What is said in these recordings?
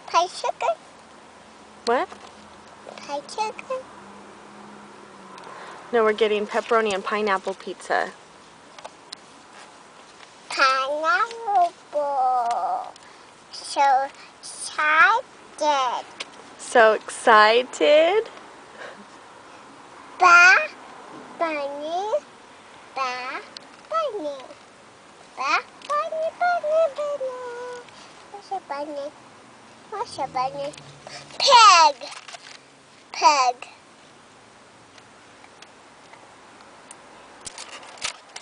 Pie chicken? What? Pie chicken? No, we're getting pepperoni and pineapple pizza. Pineapple. So excited. So excited? Ba, bunny, ba, bunny. Ba, bunny, bunny, bunny. What's a bunny? What's a bunny? Pig. Pig.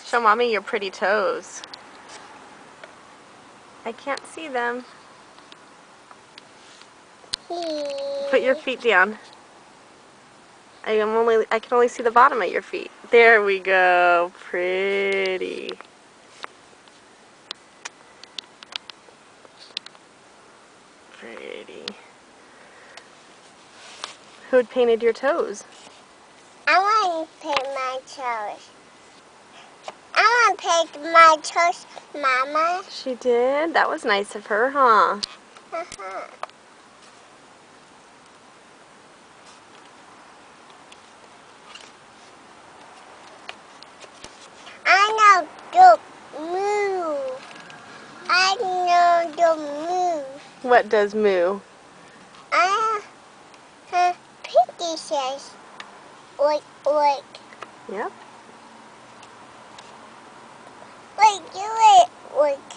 Show Mommy your pretty toes. I can't see them. Put your feet down. I can only see the bottom of your feet. There we go. Pretty. Pretty. Who painted your toes? I want to paint my toes. I want to paint my toes, Mama. She did? That was nice of her, huh? Uh-huh. I know the moo. I know the moo. What does moo? Piggy says, oink, oink. Yep. Wait, do it, oink.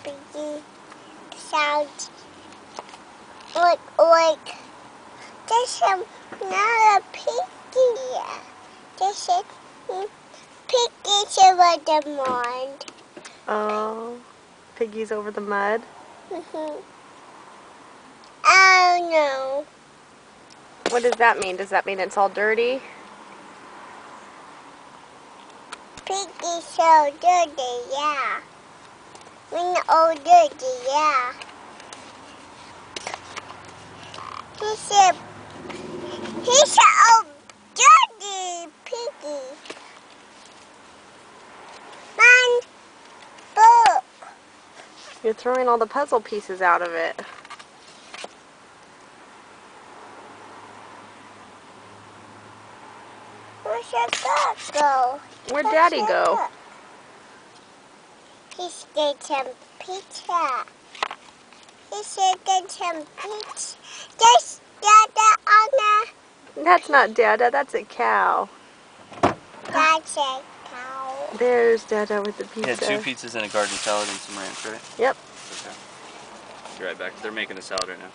Piggy sound. Oink, oink. There's another piggy. There's a piggy over the mud. Oh, piggies over the mud. Oh no. What does that mean? Does that mean it's all dirty? Piggy's so dirty, yeah. When all dirty, yeah. He's a old dirty piggy. Man, book. You're throwing all the puzzle pieces out of it. Where's your dog go? Where'd Daddy go? He's getting some pizza. He's getting some pizza. There's Dada on the... That's not Dada, that's a cow. That's a cow. There's Dada with the pizza. Yeah, 2 pizzas and a garden salad and some ranch, right? Yep. Okay. Be right back. They're making the salad right now.